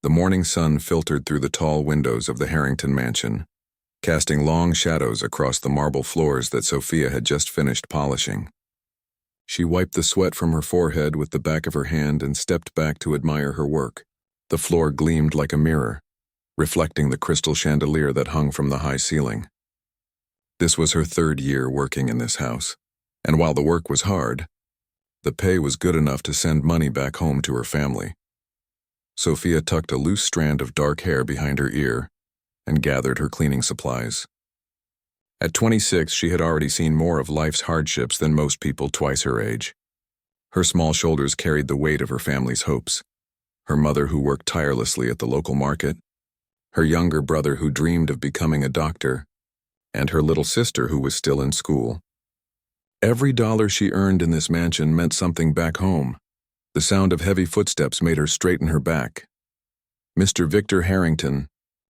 The morning sun filtered through the tall windows of the Harrington mansion, casting long shadows across the marble floors that Sophia had just finished polishing. She wiped the sweat from her forehead with the back of her hand and stepped back to admire her work. The floor gleamed like a mirror, reflecting the crystal chandelier that hung from the high ceiling. This was her 3rd year working in this house, and while the work was hard, the pay was good enough to send money back home to her family. Sophia tucked a loose strand of dark hair behind her ear and gathered her cleaning supplies. At 26, she had already seen more of life's hardships than most people twice her age. Her small shoulders carried the weight of her family's hopes. Her mother who worked tirelessly at the local market, her younger brother who dreamed of becoming a doctor, and her little sister who was still in school. Every dollar she earned in this mansion meant something back home. The sound of heavy footsteps made her straighten her back. Mr. Victor Harrington,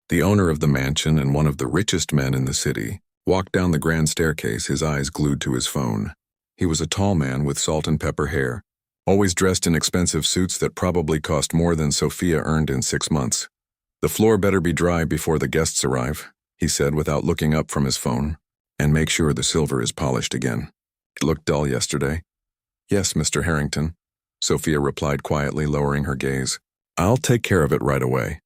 the owner of the mansion and one of the richest men in the city, walked down the grand staircase, his eyes glued to his phone. He was a tall man with salt and pepper hair, always dressed in expensive suits that probably cost more than Sophia earned in 6 months. "The floor better be dry before the guests arrive," he said without looking up from his phone, "and make sure the silver is polished again. It looked dull yesterday." "Yes, Mr. Harrington," Sophia replied quietly, lowering her gaze. "I'll take care of it right away."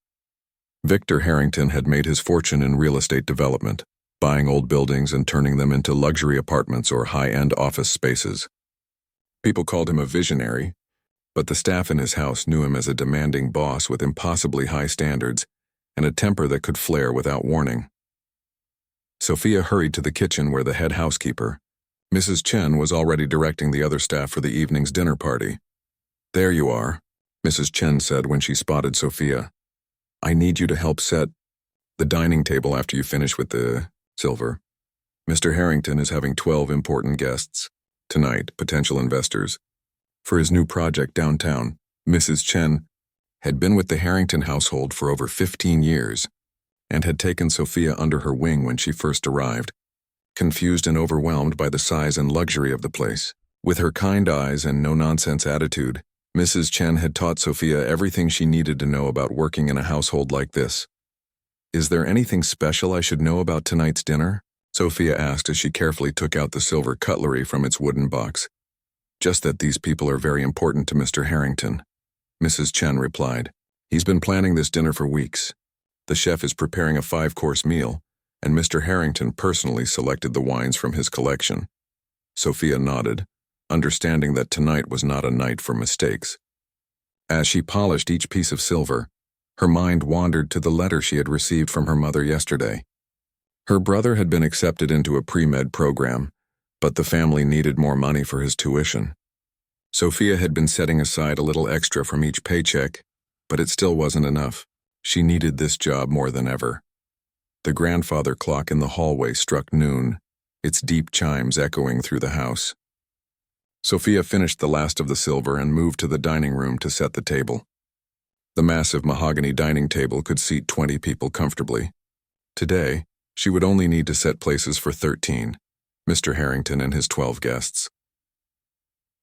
Victor Harrington had made his fortune in real estate development, buying old buildings and turning them into luxury apartments or high-end office spaces. People called him a visionary, but the staff in his house knew him as a demanding boss with impossibly high standards and a temper that could flare without warning. Sophia hurried to the kitchen where the head housekeeper, Mrs. Chen, was already directing the other staff for the evening's dinner party. "There you are," Mrs. Chen said when she spotted Sophia. "I need you to help set the dining table after you finish with the silver. Mr. Harrington is having 12 important guests tonight, potential investors, for his new project downtown." Mrs. Chen had been with the Harrington household for over 15 years and had taken Sophia under her wing when she first arrived, confused and overwhelmed by the size and luxury of the place. With her kind eyes and no-nonsense attitude, Mrs. Chen had taught Sophia everything she needed to know about working in a household like this. "Is there anything special I should know about tonight's dinner?" Sophia asked as she carefully took out the silver cutlery from its wooden box. "Just that these people are very important to Mr. Harrington," Mrs. Chen replied. "He's been planning this dinner for weeks. The chef is preparing a 5-course meal, and Mr. Harrington personally selected the wines from his collection." Sophia nodded, understanding that tonight was not a night for mistakes. As she polished each piece of silver, her mind wandered to the letter she had received from her mother yesterday. Her brother had been accepted into a pre-med program, but the family needed more money for his tuition. Sophia had been setting aside a little extra from each paycheck, but it still wasn't enough. She needed this job more than ever. The grandfather clock in the hallway struck noon, its deep chimes echoing through the house. Sophia finished the last of the silver and moved to the dining room to set the table. The massive mahogany dining table could seat 20 people comfortably. Today, she would only need to set places for 13, Mr. Harrington and his 12 guests.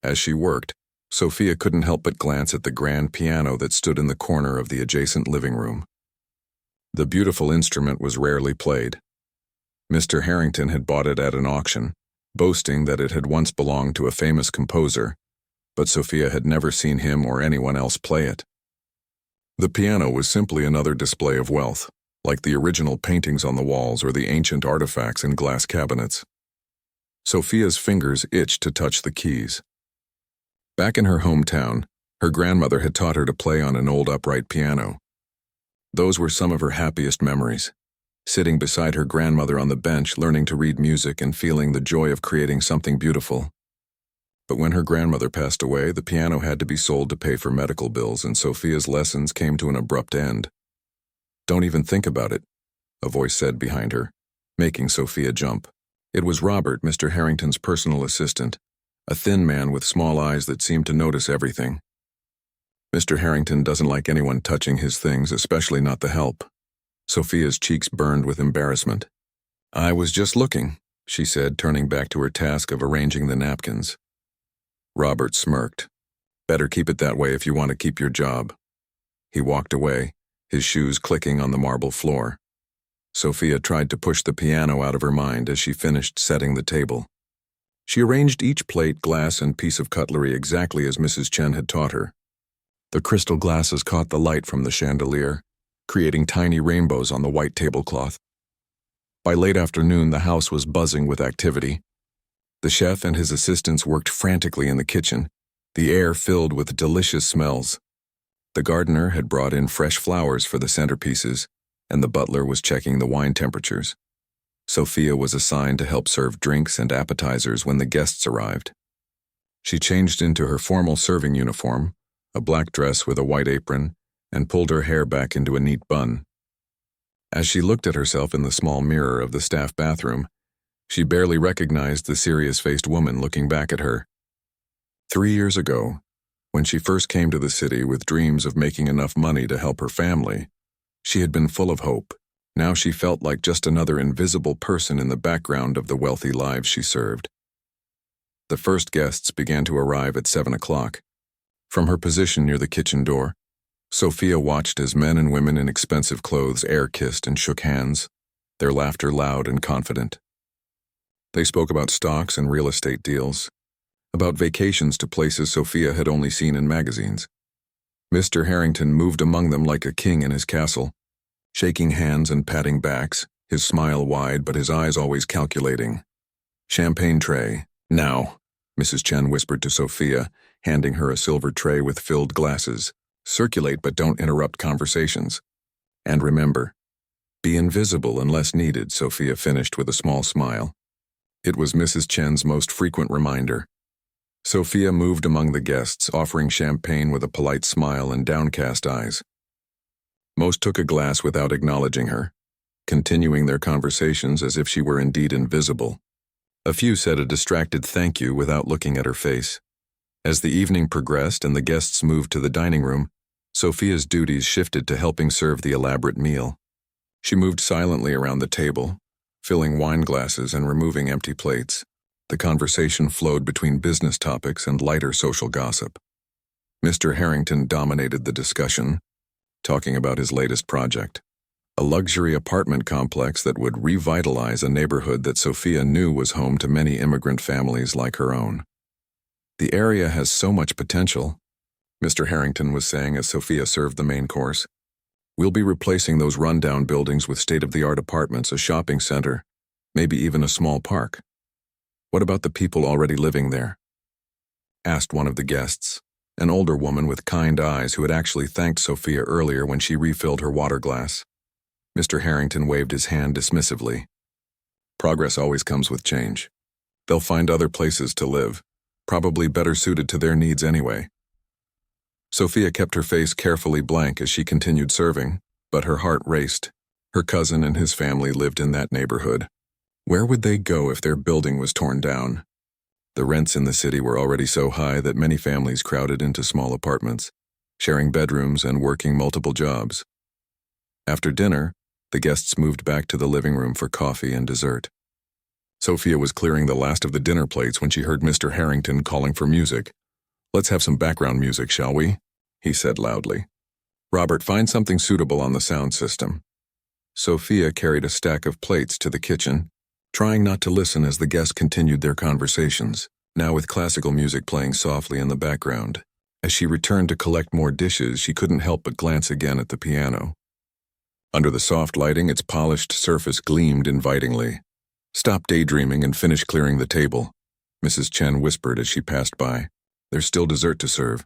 As she worked, Sophia couldn't help but glance at the grand piano that stood in the corner of the adjacent living room. The beautiful instrument was rarely played. Mr. Harrington had bought it at an auction, boasting that it had once belonged to a famous composer, but Sophia had never seen him or anyone else play it. The piano was simply another display of wealth, like the original paintings on the walls or the ancient artifacts in glass cabinets. Sophia's fingers itched to touch the keys. Back in her hometown, her grandmother had taught her to play on an old upright piano. Those were some of her happiest memories, sitting beside her grandmother on the bench, learning to read music and feeling the joy of creating something beautiful. But when her grandmother passed away, the piano had to be sold to pay for medical bills, and Sophia's lessons came to an abrupt end. "Don't even think about it," a voice said behind her, making Sophia jump. It was Robert, Mr. Harrington's personal assistant, a thin man with small eyes that seemed to notice everything. "Mr. Harrington doesn't like anyone touching his things, especially not the help." Sophia's cheeks burned with embarrassment. "I was just looking," she said, turning back to her task of arranging the napkins. Robert smirked. "Better keep it that way if you want to keep your job." He walked away, his shoes clicking on the marble floor. Sophia tried to push the piano out of her mind as she finished setting the table. She arranged each plate, glass, and piece of cutlery exactly as Mrs. Chen had taught her. The crystal glasses caught the light from the chandelier, creating tiny rainbows on the white tablecloth. By late afternoon, the house was buzzing with activity. The chef and his assistants worked frantically in the kitchen, the air filled with delicious smells. The gardener had brought in fresh flowers for the centerpieces, and the butler was checking the wine temperatures. Sophia was assigned to help serve drinks and appetizers when the guests arrived. She changed into her formal serving uniform, a black dress with a white apron, and pulled her hair back into a neat bun. As she looked at herself in the small mirror of the staff bathroom, she barely recognized the serious-faced woman looking back at her. 3 years ago, when she first came to the city with dreams of making enough money to help her family, she had been full of hope. Now she felt like just another invisible person in the background of the wealthy lives she served. The first guests began to arrive at 7 o'clock. From her position near the kitchen door, Sophia watched as men and women in expensive clothes air-kissed and shook hands, their laughter loud and confident. They spoke about stocks and real estate deals, about vacations to places Sophia had only seen in magazines. Mr. Harrington moved among them like a king in his castle, shaking hands and patting backs, his smile wide but his eyes always calculating. "Champagne tray, now," Mrs. Chen whispered to Sophia, handing her a silver tray with filled glasses. "Circulate but don't interrupt conversations. And remember, be invisible unless needed," Sophia finished with a small smile. It was Mrs. Chen's most frequent reminder. Sophia moved among the guests, offering champagne with a polite smile and downcast eyes. Most took a glass without acknowledging her, continuing their conversations as if she were indeed invisible. A few said a distracted thank you without looking at her face. As the evening progressed and the guests moved to the dining room, Sophia's duties shifted to helping serve the elaborate meal. She moved silently around the table, filling wine glasses and removing empty plates. The conversation flowed between business topics and lighter social gossip. Mr. Harrington dominated the discussion, talking about his latest project, a luxury apartment complex that would revitalize a neighborhood that Sophia knew was home to many immigrant families like her own. "The area has so much potential," Mr. Harrington was saying as Sophia served the main course. "We'll be replacing those rundown buildings with state-of-the-art apartments, a shopping center, maybe even a small park." "What about the people already living there?" asked one of the guests, an older woman with kind eyes who had actually thanked Sophia earlier when she refilled her water glass. Mr. Harrington waved his hand dismissively. "Progress always comes with change. They'll find other places to live, probably better suited to their needs anyway." Sophia kept her face carefully blank as she continued serving, but her heart raced. Her cousin and his family lived in that neighborhood. Where would they go if their building was torn down? The rents in the city were already so high that many families crowded into small apartments, sharing bedrooms and working multiple jobs. After dinner, the guests moved back to the living room for coffee and dessert. Sophia was clearing the last of the dinner plates when she heard Mr. Harrington calling for music. "Let's have some background music, shall we?" he said loudly. "Robert, find something suitable on the sound system." Sophia carried a stack of plates to the kitchen, trying not to listen as the guests continued their conversations, now with classical music playing softly in the background. As she returned to collect more dishes, she couldn't help but glance again at the piano. Under the soft lighting, its polished surface gleamed invitingly. "Stop daydreaming and finish clearing the table," Mrs. Chen whispered as she passed by. "There's still dessert to serve."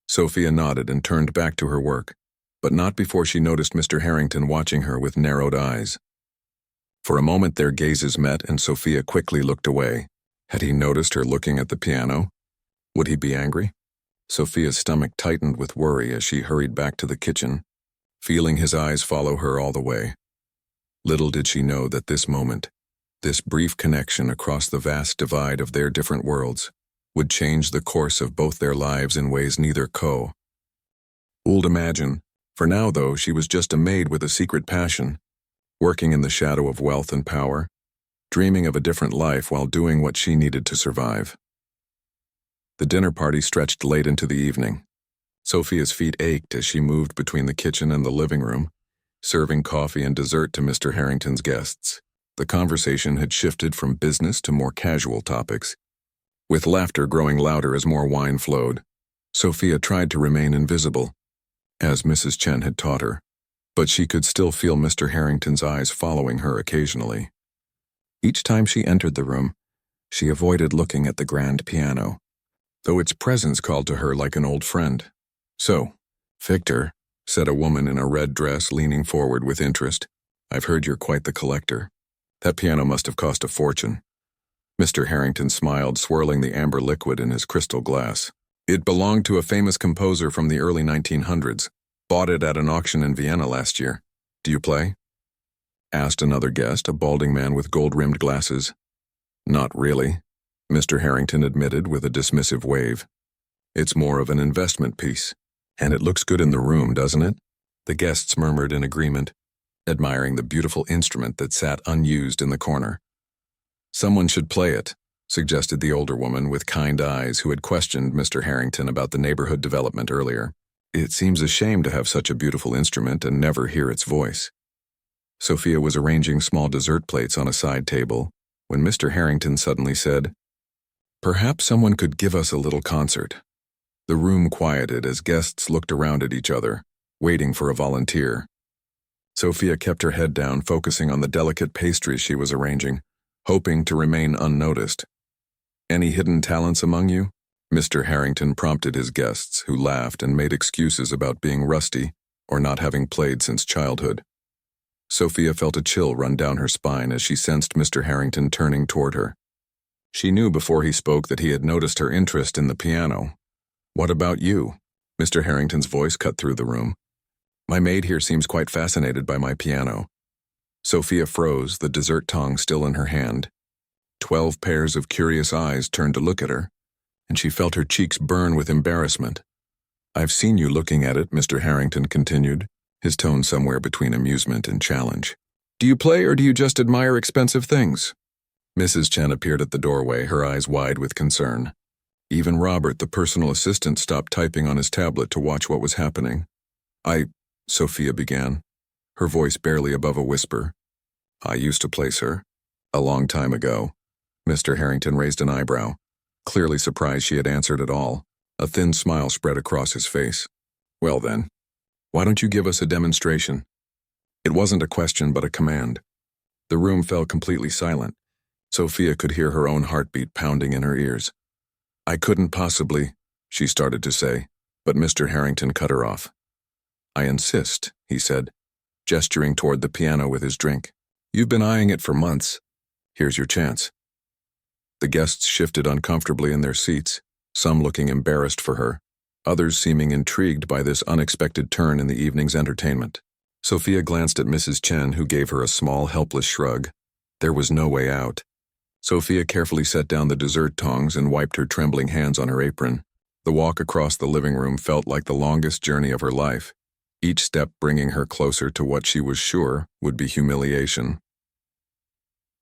Sophia nodded and turned back to her work, but not before she noticed Mr. Harrington watching her with narrowed eyes. For a moment their gazes met and Sophia quickly looked away. Had he noticed her looking at the piano? Would he be angry? Sophia's stomach tightened with worry as she hurried back to the kitchen, feeling his eyes follow her all the way. Little did she know that this moment, this brief connection across the vast divide of their different worlds, would change the course of both their lives in ways neither could imagine. For now, though, she was just a maid with a secret passion, working in the shadow of wealth and power, dreaming of a different life while doing what she needed to survive. The dinner party stretched late into the evening. Sophia's feet ached as she moved between the kitchen and the living room, serving coffee and dessert to Mr. Harrington's guests. The conversation had shifted from business to more casual topics, with laughter growing louder as more wine flowed. Sophia tried to remain invisible, as Mrs. Chen had taught her, but she could still feel Mr. Harrington's eyes following her occasionally. Each time she entered the room, she avoided looking at the grand piano, though its presence called to her like an old friend. "So, Victor," said a woman in a red dress leaning forward with interest, "I've heard you're quite the collector. That piano must have cost a fortune." Mr. Harrington smiled, swirling the amber liquid in his crystal glass. "It belonged to a famous composer from the early 1900s. Bought it at an auction in Vienna last year. Do you play?" asked another guest, a balding man with gold-rimmed glasses. "Not really," Mr. Harrington admitted with a dismissive wave. "It's more of an investment piece. And it looks good in the room, doesn't it?" The guests murmured in agreement, admiring the beautiful instrument that sat unused in the corner. "Someone should play it," suggested the older woman with kind eyes who had questioned Mr. Harrington about the neighborhood development earlier. "It seems a shame to have such a beautiful instrument and never hear its voice." Sophia was arranging small dessert plates on a side table when Mr. Harrington suddenly said, "Perhaps someone could give us a little concert." The room quieted as guests looked around at each other, waiting for a volunteer. Sophia kept her head down, focusing on the delicate pastries she was arranging, hoping to remain unnoticed. "Any hidden talents among you?" Mr. Harrington prompted his guests, who laughed and made excuses about being rusty or not having played since childhood. Sophia felt a chill run down her spine as she sensed Mr. Harrington turning toward her. She knew before he spoke that he had noticed her interest in the piano. "What about you?" Mr. Harrington's voice cut through the room. "My maid here seems quite fascinated by my piano." Sophia froze, the dessert tongs still in her hand. 12 pairs of curious eyes turned to look at her, and she felt her cheeks burn with embarrassment. "I've seen you looking at it," Mr. Harrington continued, his tone somewhere between amusement and challenge. "Do you play or do you just admire expensive things?" Mrs. Chen appeared at the doorway, her eyes wide with concern. Even Robert, the personal assistant, stopped typing on his tablet to watch what was happening. Sophia began, her voice barely above a whisper. "I used to play, sir. A long time ago." Mr. Harrington raised an eyebrow, clearly surprised she had answered at all. A thin smile spread across his face. "Well then, why don't you give us a demonstration?" It wasn't a question but a command. The room fell completely silent. Sophia could hear her own heartbeat pounding in her ears. "I couldn't possibly," she started to say, but Mr. Harrington cut her off. "I insist," he said, gesturing toward the piano with his drink. "You've been eyeing it for months. Here's your chance." The guests shifted uncomfortably in their seats, some looking embarrassed for her, others seeming intrigued by this unexpected turn in the evening's entertainment. Sophia glanced at Mrs. Chen, who gave her a small, helpless shrug. There was no way out. Sophia carefully set down the dessert tongs and wiped her trembling hands on her apron. The walk across the living room felt like the longest journey of her life, each step bringing her closer to what she was sure would be humiliation.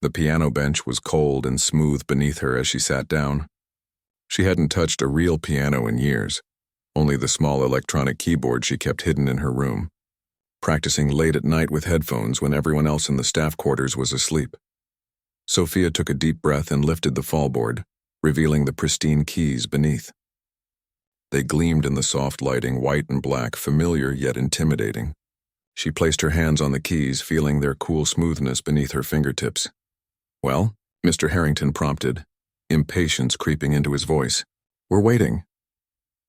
The piano bench was cold and smooth beneath her as she sat down. She hadn't touched a real piano in years, only the small electronic keyboard she kept hidden in her room, practicing late at night with headphones when everyone else in the staff quarters was asleep. Sophia took a deep breath and lifted the fallboard, revealing the pristine keys beneath. They gleamed in the soft lighting, white and black, familiar yet intimidating. She placed her hands on the keys, feeling their cool smoothness beneath her fingertips. "Well?" Mr. Harrington prompted, impatience creeping into his voice. "We're waiting."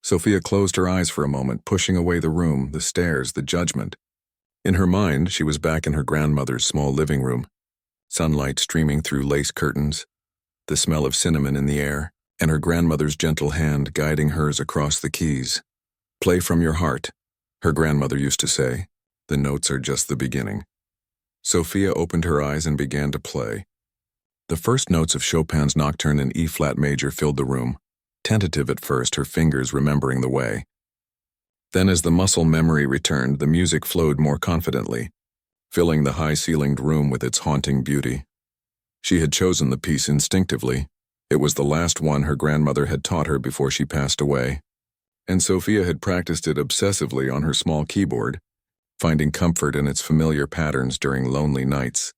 Sophia closed her eyes for a moment, pushing away the room, the stairs, the judgment. In her mind, she was back in her grandmother's small living room, sunlight streaming through lace curtains, the smell of cinnamon in the air, and her grandmother's gentle hand guiding hers across the keys. "Play from your heart," her grandmother used to say. "The notes are just the beginning." Sophia opened her eyes and began to play. The first notes of Chopin's Nocturne in E-flat major filled the room, tentative at first, her fingers remembering the way. Then as the muscle memory returned, the music flowed more confidently, filling the high-ceilinged room with its haunting beauty. She had chosen the piece instinctively. It was the last one her grandmother had taught her before she passed away. and Sophia had practiced it obsessively on her small keyboard, finding comfort in its familiar patterns during lonely nights.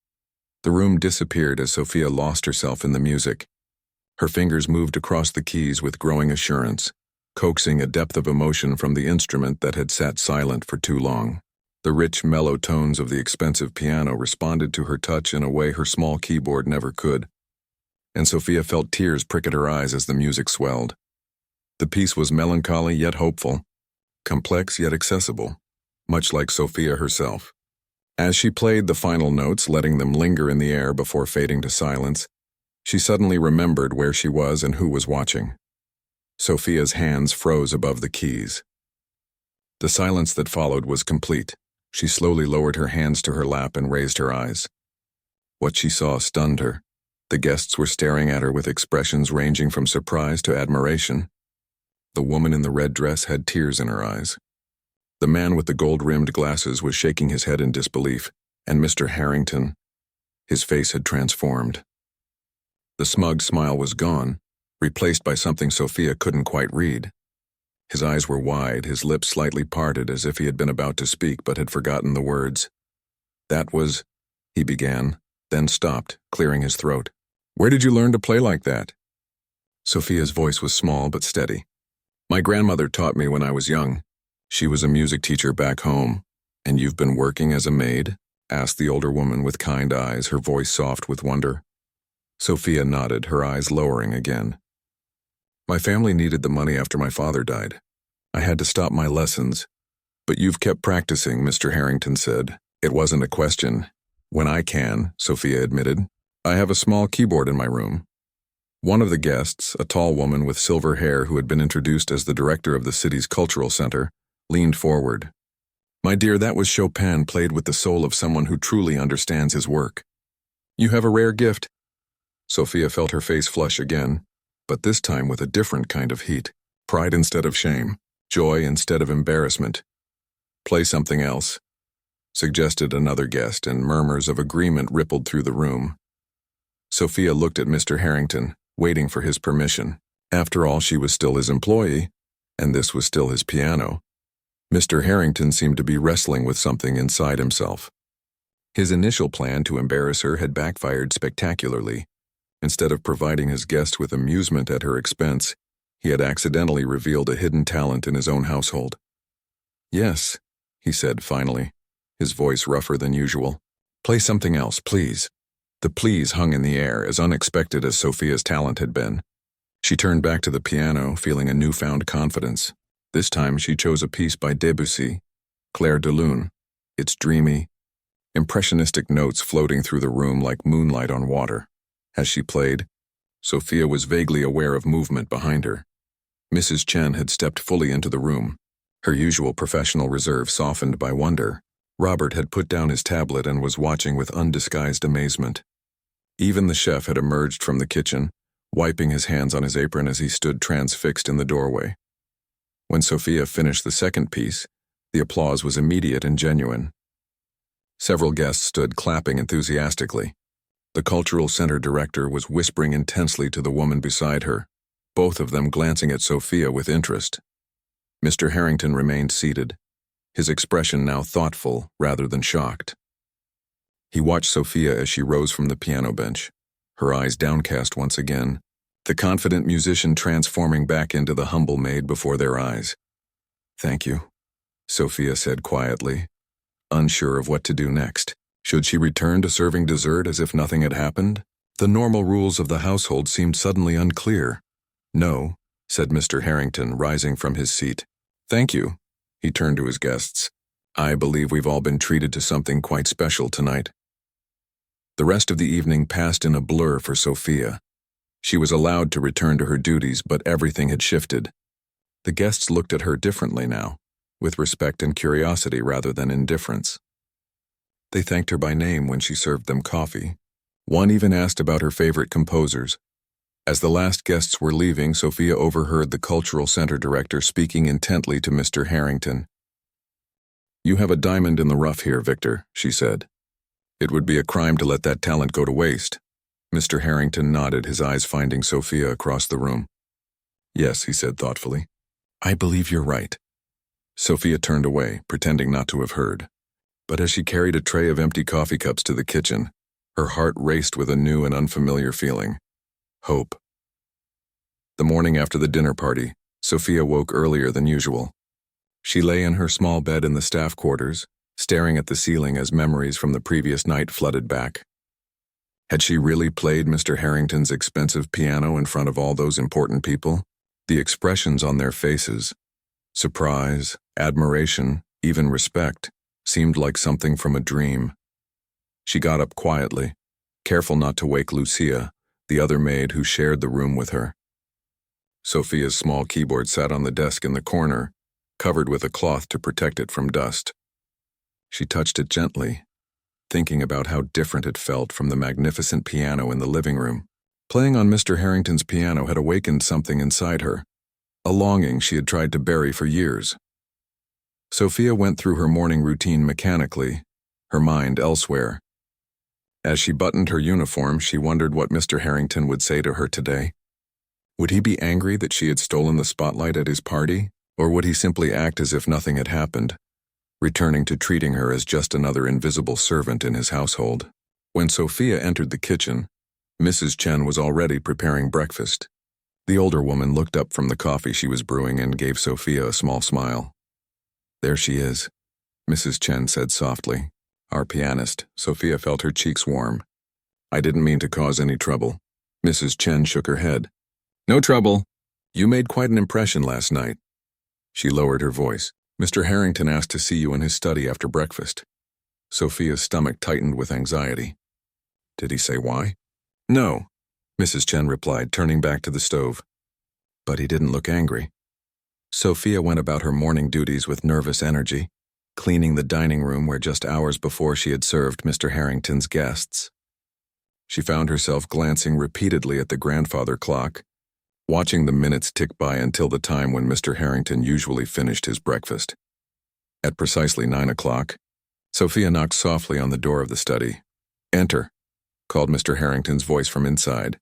The room disappeared as Sophia lost herself in the music. Her fingers moved across the keys with growing assurance, coaxing a depth of emotion from the instrument that had sat silent for too long. The rich, mellow tones of the expensive piano responded to her touch in a way her small keyboard never could, and Sophia felt tears prick at her eyes as the music swelled. The piece was melancholy yet hopeful, complex yet accessible, much like Sophia herself. As she played the final notes, letting them linger in the air before fading to silence, she suddenly remembered where she was and who was watching. Sophia's hands froze above the keys. The silence that followed was complete. She slowly lowered her hands to her lap and raised her eyes. What she saw stunned her. The guests were staring at her with expressions ranging from surprise to admiration. The woman in the red dress had tears in her eyes. The man with the gold-rimmed glasses was shaking his head in disbelief, and Mr. Harrington, his face had transformed. The smug smile was gone, replaced by something Sophia couldn't quite read. His eyes were wide, his lips slightly parted as if he had been about to speak but had forgotten the words. "That was," he began, then stopped, clearing his throat. "Where did you learn to play like that?" Sophia's voice was small but steady. "My grandmother taught me when I was young. She was a music teacher back home." "And you've been working as a maid?" asked the older woman with kind eyes, her voice soft with wonder. Sophia nodded, her eyes lowering again. "My family needed the money after my father died. I had to stop my lessons." "But you've kept practicing," Mr. Harrington said. "It wasn't a question." "When I can," Sophia admitted. "I have a small keyboard in my room." One of the guests, a tall woman with silver hair who had been introduced as the director of the city's cultural center, leaned forward. "My dear, that was Chopin played with the soul of someone who truly understands his work. You have a rare gift." Sophia felt her face flush again, but this time with a different kind of heat. Pride instead of shame, joy instead of embarrassment. "Play something else," suggested another guest, and murmurs of agreement rippled through the room. Sophia looked at Mr. Harrington, waiting for his permission. After all, she was still his employee, and this was still his piano. Mr. Harrington seemed to be wrestling with something inside himself. His initial plan to embarrass her had backfired spectacularly. Instead of providing his guest with amusement at her expense, he had accidentally revealed a hidden talent in his own household. "Yes," he said finally, his voice rougher than usual. "Play something else, please." The please hung in the air, as unexpected as Sophia's talent had been. She turned back to the piano, feeling a newfound confidence. This time she chose a piece by Debussy, Clair de Lune, its dreamy, impressionistic notes floating through the room like moonlight on water. As she played, Sophia was vaguely aware of movement behind her. Mrs. Chen had stepped fully into the room, her usual professional reserve softened by wonder. Robert had put down his tablet and was watching with undisguised amazement. Even the chef had emerged from the kitchen, wiping his hands on his apron as he stood transfixed in the doorway. When Sophia finished the second piece, the applause was immediate and genuine. Several guests stood clapping enthusiastically. The cultural center director was whispering intensely to the woman beside her, both of them glancing at Sophia with interest. Mr. Harrington remained seated, his expression now thoughtful rather than shocked. He watched Sophia as she rose from the piano bench, her eyes downcast once again, the confident musician transforming back into the humble maid before their eyes. "Thank you," Sophia said quietly, unsure of what to do next. Should she return to serving dessert as if nothing had happened? The normal rules of the household seemed suddenly unclear. "No," said Mr. Harrington, rising from his seat. "Thank you." He turned to his guests. "I believe we've all been treated to something quite special tonight." The rest of the evening passed in a blur for Sophia. She was allowed to return to her duties, but everything had shifted. The guests looked at her differently now, with respect and curiosity rather than indifference. They thanked her by name when she served them coffee. One even asked about her favorite composers. As the last guests were leaving, Sophia overheard the cultural center director speaking intently to Mr. Harrington. "You have a diamond in the rough here, Victor," she said. "It would be a crime to let that talent go to waste." Mr. Harrington nodded, his eyes finding Sophia across the room. "Yes," he said thoughtfully. I believe you're right. Sophia turned away, pretending not to have heard. But as she carried a tray of empty coffee cups to the kitchen, her heart raced with a new and unfamiliar feeling. Hope. The morning after the dinner party, Sophia woke earlier than usual. She lay in her small bed in the staff quarters, staring at the ceiling as memories from the previous night flooded back. Had she really played Mr. Harrington's expensive piano in front of all those important people? The expressions on their faces, surprise, admiration, even respect, seemed like something from a dream. She got up quietly, careful not to wake Lucia, the other maid who shared the room with her. Sophia's small keyboard sat on the desk in the corner, covered with a cloth to protect it from dust. She touched it gently, thinking about how different it felt from the magnificent piano in the living room. Playing on Mr. Harrington's piano had awakened something inside her, a longing she had tried to bury for years. Sophia went through her morning routine mechanically, her mind elsewhere. As she buttoned her uniform, she wondered what Mr. Harrington would say to her today. Would he be angry that she had stolen the spotlight at his party, or would he simply act as if nothing had happened, returning to treating her as just another invisible servant in his household? When Sophia entered the kitchen, Mrs. Chen was already preparing breakfast. The older woman looked up from the coffee she was brewing and gave Sophia a small smile. There she is, Mrs. Chen said softly. Our pianist. Sophia felt her cheeks warm. I didn't mean to cause any trouble. Mrs. Chen shook her head. No trouble. You made quite an impression last night. She lowered her voice. Mr. Harrington asked to see you in his study after breakfast. Sophia's stomach tightened with anxiety. Did he say why? No, Mrs. Chen replied, turning back to the stove. But he didn't look angry. Sophia went about her morning duties with nervous energy, cleaning the dining room where just hours before she had served Mr. Harrington's guests. She found herself glancing repeatedly at the grandfather clock, watching the minutes tick by until the time when Mr. Harrington usually finished his breakfast. At precisely 9 o'clock, Sophia knocked softly on the door of the study. Enter, called Mr. Harrington's voice from inside.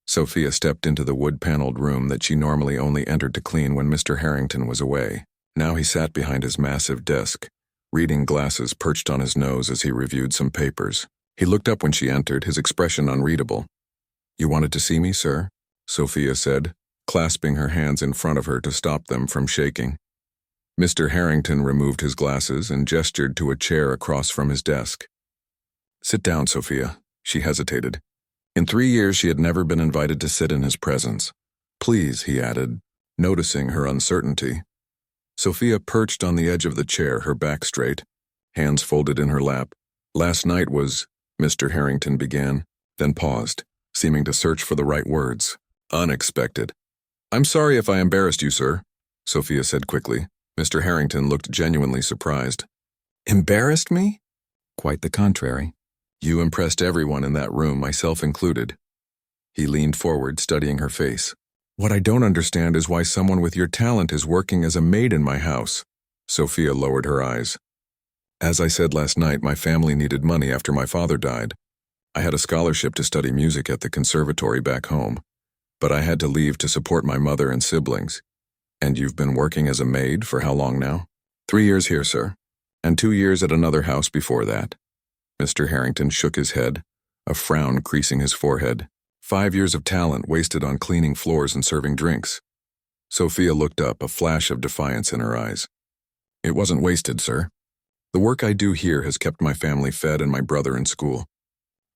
Sophia stepped into the wood-paneled room that she normally only entered to clean when Mr. Harrington was away. Now he sat behind his massive desk, reading glasses perched on his nose as he reviewed some papers. He looked up when she entered, his expression unreadable. You wanted to see me, sir? Sophia said, clasping her hands in front of her to stop them from shaking. Mr. Harrington removed his glasses and gestured to a chair across from his desk. Sit down, Sophia. She hesitated. In 3 years she had never been invited to sit in his presence. Please, he added, noticing her uncertainty. Sophia perched on the edge of the chair, her back straight, hands folded in her lap. Last night was, Mr. Harrington began, then paused, seeming to search for the right words. Unexpected. I'm sorry if I embarrassed you, sir, Sophia said quickly. Mr. Harrington looked genuinely surprised. Embarrassed me? Quite the contrary. You impressed everyone in that room, myself included. He leaned forward, studying her face. What I don't understand is why someone with your talent is working as a maid in my house. Sophia lowered her eyes. As I said last night, my family needed money after my father died. I had a scholarship to study music at the conservatory back home, but I had to leave to support my mother and siblings. And you've been working as a maid for how long now? 3 years here, sir, and 2 years at another house before that. Mr. Harrington shook his head, a frown creasing his forehead. 5 years of talent wasted on cleaning floors and serving drinks. Sophia looked up, a flash of defiance in her eyes. It wasn't wasted, sir. The work I do here has kept my family fed and my brother in school.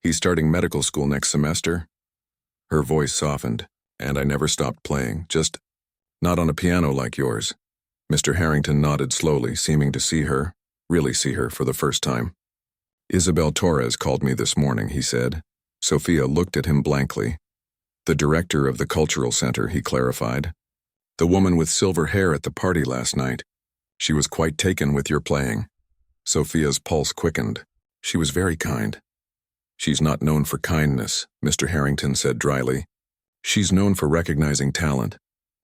He's starting medical school next semester. Her voice softened, and I never stopped playing, just not on a piano like yours. Mr. Harrington nodded slowly, seeming to see her, really see her for the first time. Isabel Torres called me this morning, he said. Sophia looked at him blankly. The director of the cultural center, he clarified. The woman with silver hair at the party last night. She was quite taken with your playing. Sophia's pulse quickened. She was very kind. She's not known for kindness, Mr. Harrington said dryly. She's known for recognizing talent,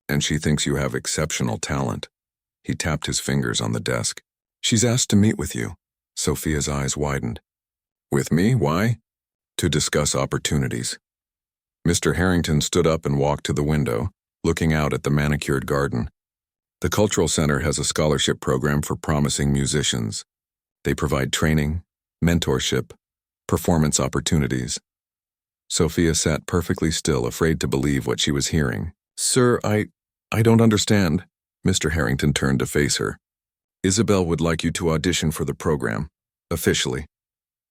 and she thinks you have exceptional talent. He tapped his fingers on the desk. She's asked to meet with you. Sophia's eyes widened. With me? Why? To discuss opportunities. Mr. Harrington stood up and walked to the window, looking out at the manicured garden. The Cultural Center has a scholarship program for promising musicians. They provide training, mentorship, performance opportunities. Sophia sat perfectly still, afraid to believe what she was hearing. Sir, I don't understand. Mr. Harrington turned to face her. Isabel would like you to audition for the program, officially.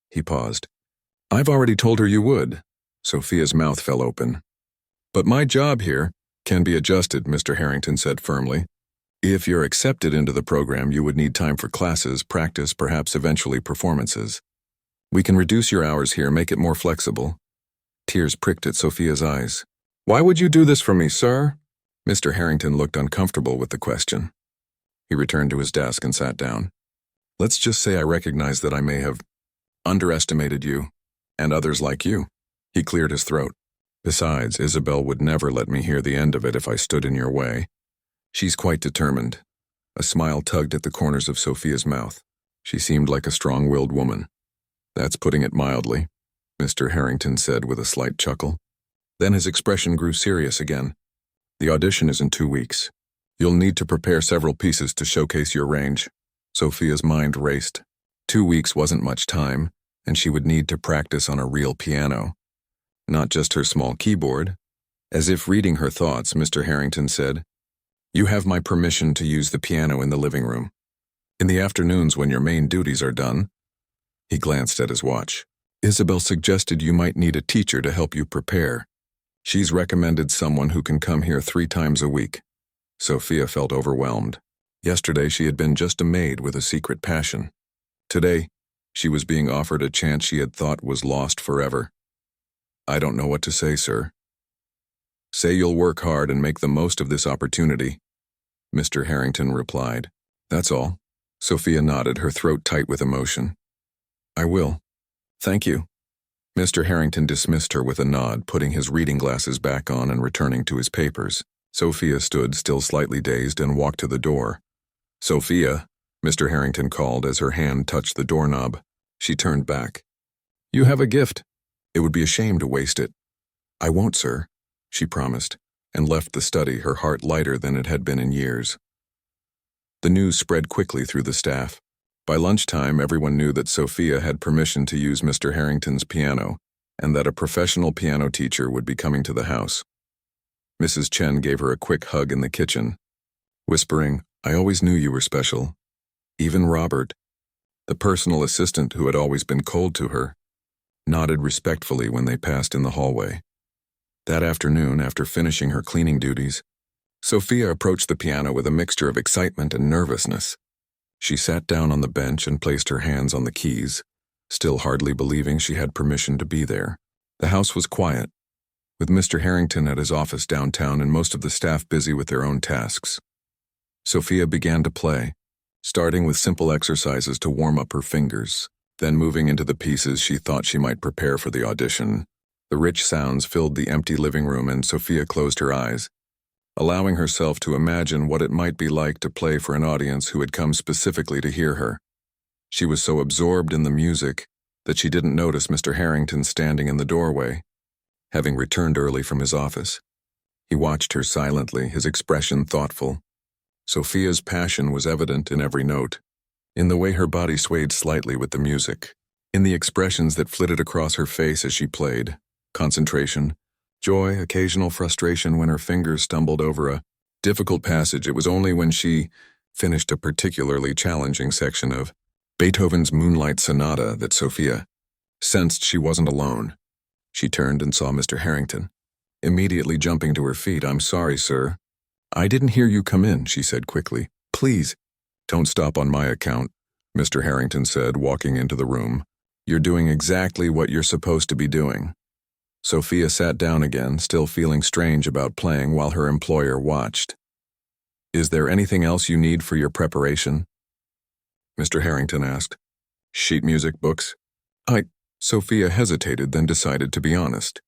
He paused. I've already told her you would. Sophia's mouth fell open. But my job here can be adjusted, Mr. Harrington said firmly. If you're accepted into the program, you would need time for classes, practice, perhaps eventually performances. We can reduce your hours here, make it more flexible. Tears pricked at Sophia's eyes. Why would you do this for me, sir? Mr. Harrington looked uncomfortable with the question. He returned to his desk and sat down. Let's just say I recognize that I may have underestimated you, and others like you. He cleared his throat. Besides, Isabel would never let me hear the end of it if I stood in your way. She's quite determined. A smile tugged at the corners of Sophia's mouth. She seemed like a strong-willed woman. That's putting it mildly, Mr. Harrington said with a slight chuckle. Then his expression grew serious again. The audition is in 2 weeks. You'll need to prepare several pieces to showcase your range. Sophia's mind raced. 2 weeks wasn't much time, and she would need to practice on a real piano. Not just her small keyboard. As if reading her thoughts, Mr. Harrington said, You have my permission to use the piano in the living room. In the afternoons when your main duties are done. He glanced at his watch. Isabel suggested you might need a teacher to help you prepare. She's recommended someone who can come here 3 times a week. Sophia felt overwhelmed. Yesterday she had been just a maid with a secret passion. Today, she was being offered a chance she had thought was lost forever. I don't know what to say, sir. Say you'll work hard and make the most of this opportunity, Mr. Harrington replied. That's all. Sophia nodded, her throat tight with emotion. I will. Thank you. Mr. Harrington dismissed her with a nod, putting his reading glasses back on and returning to his papers. Sophia stood, still slightly dazed, and walked to the door. Sophia, Mr. Harrington called as her hand touched the doorknob. She turned back. You have a gift. It would be a shame to waste it. I won't, sir, she promised, and left the study, her heart lighter than it had been in years. The news spread quickly through the staff. By lunchtime, everyone knew that Sophia had permission to use Mr. Harrington's piano, and that a professional piano teacher would be coming to the house. Mrs. Chen gave her a quick hug in the kitchen, whispering, I always knew you were special. Even Robert, the personal assistant who had always been cold to her, nodded respectfully when they passed in the hallway. That afternoon, after finishing her cleaning duties, Sophia approached the piano with a mixture of excitement and nervousness. She sat down on the bench and placed her hands on the keys, still hardly believing she had permission to be there. The house was quiet, with Mr. Harrington at his office downtown and most of the staff busy with their own tasks. Sophia began to play, starting with simple exercises to warm up her fingers, then moving into the pieces she thought she might prepare for the audition. The rich sounds filled the empty living room, and Sophia closed her eyes, allowing herself to imagine what it might be like to play for an audience who had come specifically to hear her. She was so absorbed in the music that she didn't notice Mr. Harrington standing in the doorway, having returned early from his office. He watched her silently, his expression thoughtful. Sophia's passion was evident in every note, in the way her body swayed slightly with the music, in the expressions that flitted across her face as she played. Concentration, joy, occasional frustration when her fingers stumbled over a difficult passage. It was only when she finished a particularly challenging section of Beethoven's Moonlight Sonata that Sophia sensed she wasn't alone. She turned and saw Mr. Harrington, immediately jumping to her feet. I'm sorry, sir. I didn't hear you come in, she said quickly. Please, don't stop on my account, Mr. Harrington said, walking into the room. You're doing exactly what you're supposed to be doing. Sophia sat down again, still feeling strange about playing while her employer watched. Is there anything else you need for your preparation? Mr. Harrington asked. Sheet music, books? Sophia hesitated, then decided to be honest.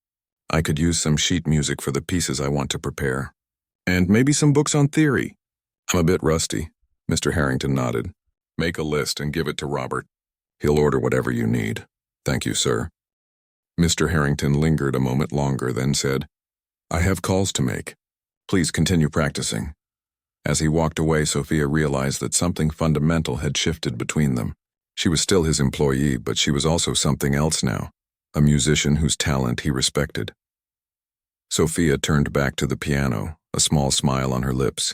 I could use some sheet music for the pieces I want to prepare. And maybe some books on theory. I'm a bit rusty, Mr. Harrington nodded. Make a list and give it to Robert. He'll order whatever you need. Thank you, sir. Mr. Harrington lingered a moment longer, then said, I have calls to make. Please continue practicing. As he walked away, Sophia realized that something fundamental had shifted between them. She was still his employee, but she was also something else now, a musician whose talent he respected. Sophia turned back to the piano, a small smile on her lips.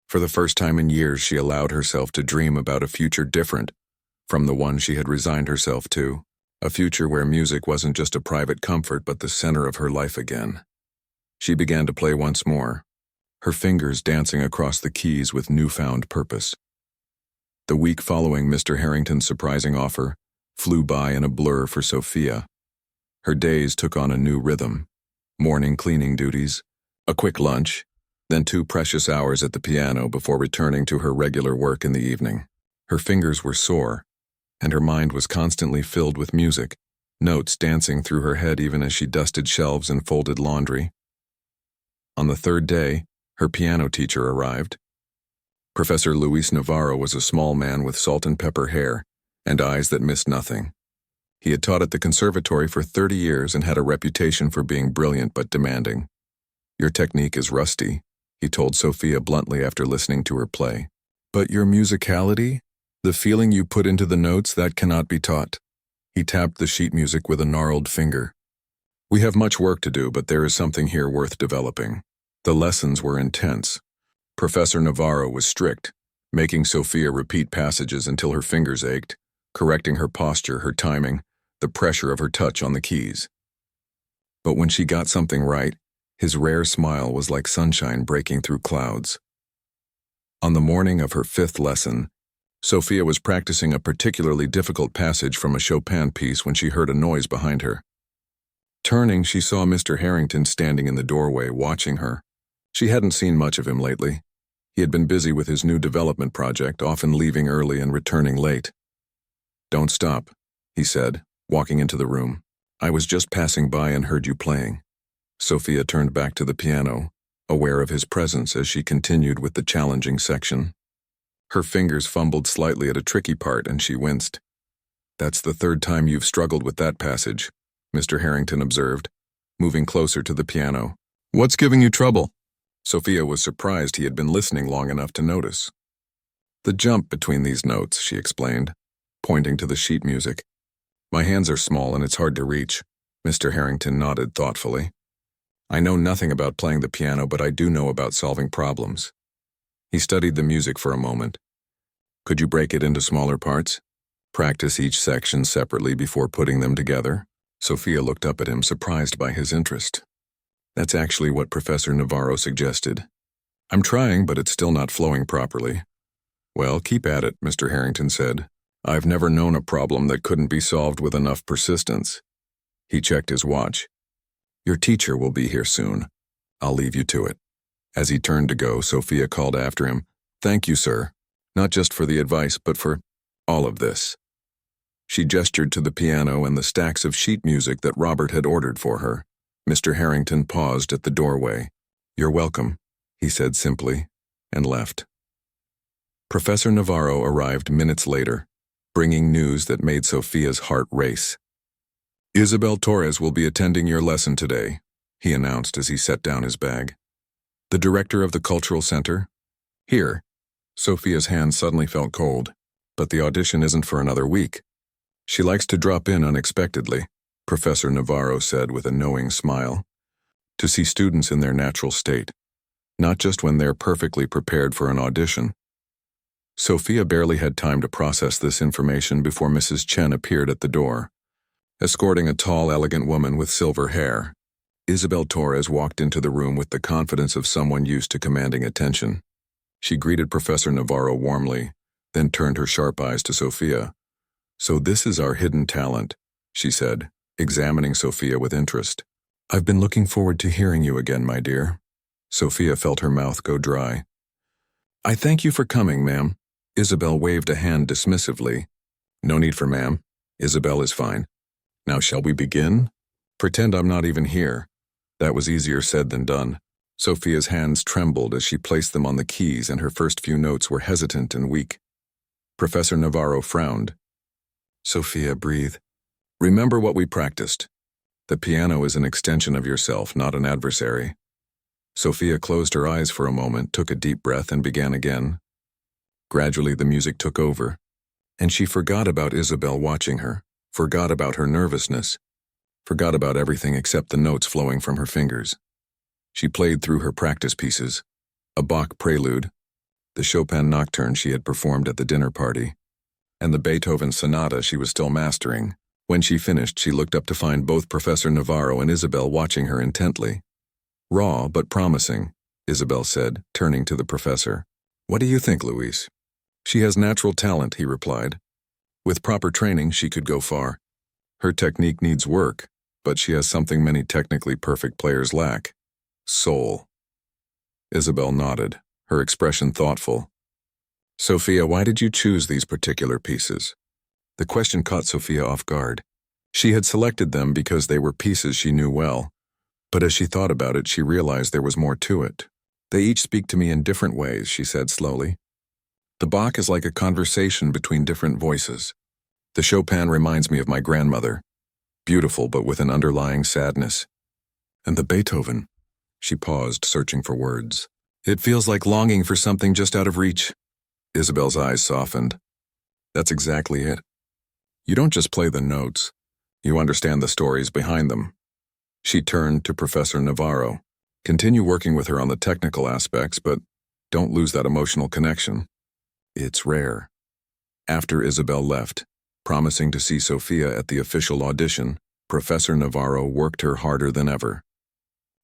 For the first time in years, she allowed herself to dream about a future different from the one she had resigned herself to, a future where music wasn't just a private comfort but the center of her life again. She began to play once more, her fingers dancing across the keys with newfound purpose. The week following Mr. Harrington's surprising offer flew by in a blur for Sophia. Her days took on a new rhythm: morning cleaning duties, a quick lunch, then 2 precious hours at the piano before returning to her regular work in the evening. Her fingers were sore, and her mind was constantly filled with music, notes dancing through her head even as she dusted shelves and folded laundry. On the 3rd day, her piano teacher arrived. Professor Luis Navarro was a small man with salt and pepper hair and eyes that missed nothing. He had taught at the conservatory for 30 years and had a reputation for being brilliant but demanding. "Your technique is rusty," he told Sophia bluntly after listening to her play. "But your musicality? The feeling you put into the notes, that cannot be taught." He tapped the sheet music with a gnarled finger. "We have much work to do, but there is something here worth developing." The lessons were intense. Professor Navarro was strict, making Sophia repeat passages until her fingers ached, correcting her posture, her timing, the pressure of her touch on the keys. But when she got something right, his rare smile was like sunshine breaking through clouds. On the morning of her 5th lesson, Sophia was practicing a particularly difficult passage from a Chopin piece when she heard a noise behind her. Turning, she saw Mr. Harrington standing in the doorway, watching her. She hadn't seen much of him lately. He had been busy with his new development project, often leaving early and returning late. "Don't stop," he said, walking into the room. "I was just passing by and heard you playing." Sophia turned back to the piano, aware of his presence as she continued with the challenging section. Her fingers fumbled slightly at a tricky part and she winced. "That's the 3rd time you've struggled with that passage," Mr. Harrington observed, moving closer to the piano. "What's giving you trouble?" Sophia was surprised he had been listening long enough to notice. "The jump between these notes," she explained, pointing to the sheet music. "My hands are small and it's hard to reach." Mr. Harrington nodded thoughtfully. "I know nothing about playing the piano, but I do know about solving problems." He studied the music for a moment. "Could you break it into smaller parts? Practice each section separately before putting them together?" Sophia looked up at him, surprised by his interest. "That's actually what Professor Navarro suggested. I'm trying, but it's still not flowing properly." "Well, keep at it," Mr. Harrington said. "I've never known a problem that couldn't be solved with enough persistence." He checked his watch. "Your teacher will be here soon. I'll leave you to it." As he turned to go, Sophia called after him, "Thank you, sir. Not just for the advice, but for all of this." She gestured to the piano and the stacks of sheet music that Robert had ordered for her. Mr. Harrington paused at the doorway. "You're welcome," he said simply, and left. Professor Navarro arrived minutes later, bringing news that made Sophia's heart race. "Isabel Torres will be attending your lesson today," he announced as he set down his bag. "The director of the Cultural Center? Here." Sophia's hand suddenly felt cold. "But the audition isn't for another week." "She likes to drop in unexpectedly," Professor Navarro said with a knowing smile, "to see students in their natural state, not just when they're perfectly prepared for an audition." Sophia barely had time to process this information before Mrs. Chen appeared at the door, escorting a tall, elegant woman with silver hair. Isabel Torres walked into the room with the confidence of someone used to commanding attention. She greeted Professor Navarro warmly, then turned her sharp eyes to Sophia. "So this is our hidden talent," she said, examining Sophia with interest. "I've been looking forward to hearing you again, my dear." Sophia felt her mouth go dry. "I thank you for coming, ma'am." Isabel waved a hand dismissively. "No need for ma'am. Isabel is fine. Now shall we begin? Pretend I'm not even here." That was easier said than done. Sophia's hands trembled as she placed them on the keys and her first few notes were hesitant and weak. Professor Navarro frowned. "Sophia, breathe. Remember what we practiced. The piano is an extension of yourself, not an adversary." Sophia closed her eyes for a moment, took a deep breath, and began again. Gradually the music took over, and she forgot about Isabel watching her, forgot about her nervousness, forgot about everything except the notes flowing from her fingers. She played through her practice pieces, a Bach prelude, the Chopin nocturne she had performed at the dinner party, and the Beethoven sonata she was still mastering. When she finished, she looked up to find both Professor Navarro and Isabel watching her intently. "Raw, but promising," Isabel said, turning to the professor. "What do you think, Luis?" "She has natural talent," he replied. "With proper training, she could go far. Her technique needs work, but she has something many technically perfect players lack: soul." Isabel nodded, her expression thoughtful. "Sophia, why did you choose these particular pieces?" The question caught Sophia off guard. She had selected them because they were pieces she knew well, but as she thought about it, she realized there was more to it. "They each speak to me in different ways," she said slowly. "The Bach is like a conversation between different voices. The Chopin reminds me of my grandmother, beautiful but with an underlying sadness. And the Beethoven," she paused, searching for words. "It feels like longing for something just out of reach." Isabel's eyes softened. "That's exactly it. You don't just play the notes, you understand the stories behind them." She turned to Professor Navarro. "Continue working with her on the technical aspects, but don't lose that emotional connection. It's rare." After Isabel left, promising to see Sophia at the official audition, Professor Navarro worked her harder than ever.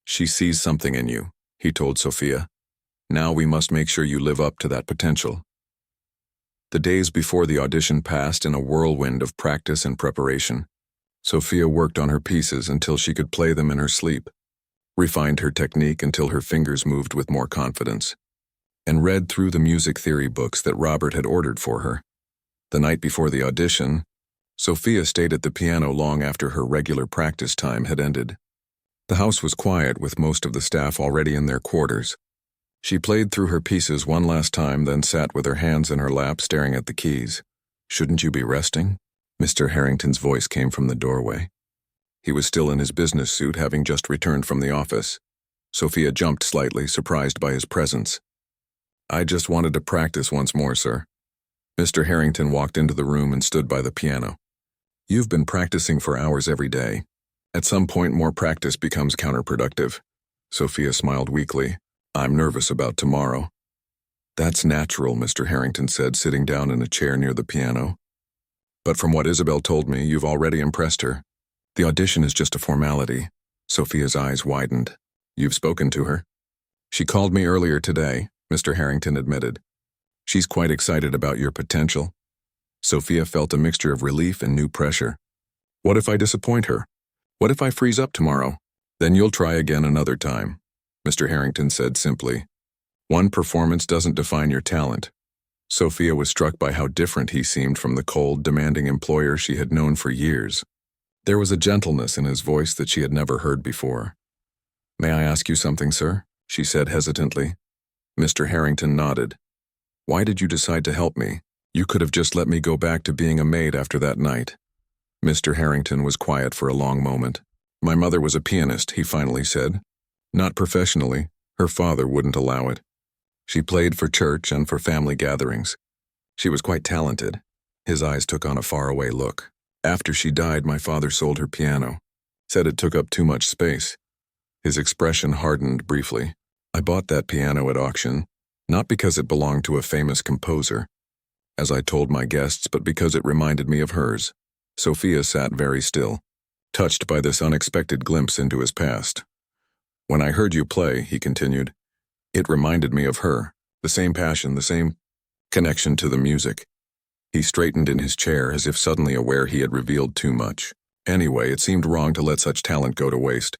"She sees something in you," he told Sophia. "Now we must make sure you live up to that potential." The days before the audition passed in a whirlwind of practice and preparation. Sophia worked on her pieces until she could play them in her sleep, refined her technique until her fingers moved with more confidence, and read through the music theory books that Robert had ordered for her. The night before the audition, Sophia stayed at the piano long after her regular practice time had ended. The house was quiet, with most of the staff already in their quarters. She played through her pieces one last time, then sat with her hands in her lap staring at the keys. "Shouldn't you be resting?" Mr. Harrington's voice came from the doorway. He was still in his business suit, having just returned from the office. Sophia jumped slightly, surprised by his presence. "I just wanted to practice once more, sir." Mr. Harrington walked into the room and stood by the piano. "You've been practicing for hours every day. At some point, more practice becomes counterproductive." Sophia smiled weakly. "I'm nervous about tomorrow." "That's natural," Mr. Harrington said, sitting down in a chair near the piano. "But from what Isabel told me, you've already impressed her. The audition is just a formality." Sophia's eyes widened. "You've spoken to her?" "She called me earlier today," Mr. Harrington admitted. "She's quite excited about your potential." Sophia felt a mixture of relief and new pressure. "What if I disappoint her? What if I freeze up tomorrow?" "Then you'll try again another time," Mr. Harrington said simply. "One performance doesn't define your talent." Sophia was struck by how different he seemed from the cold, demanding employer she had known for years. There was a gentleness in his voice that she had never heard before. "May I ask you something, sir?" she said hesitantly. Mr. Harrington nodded. "Why did you decide to help me? You could have just let me go back to being a maid after that night." Mr. Harrington was quiet for a long moment. "My mother was a pianist," he finally said. "Not professionally. Her father wouldn't allow it. She played for church and for family gatherings. She was quite talented." His eyes took on a faraway look. "After she died, my father sold her piano. Said it took up too much space." His expression hardened briefly. "I bought that piano at auction, not because it belonged to a famous composer, as I told my guests, but because it reminded me of hers." Sophia sat very still, touched by this unexpected glimpse into his past. "When I heard you play," he continued, "it reminded me of her, the same passion, the same connection to the music." He straightened in his chair as if suddenly aware he had revealed too much. Anyway, it seemed wrong to let such talent go to waste.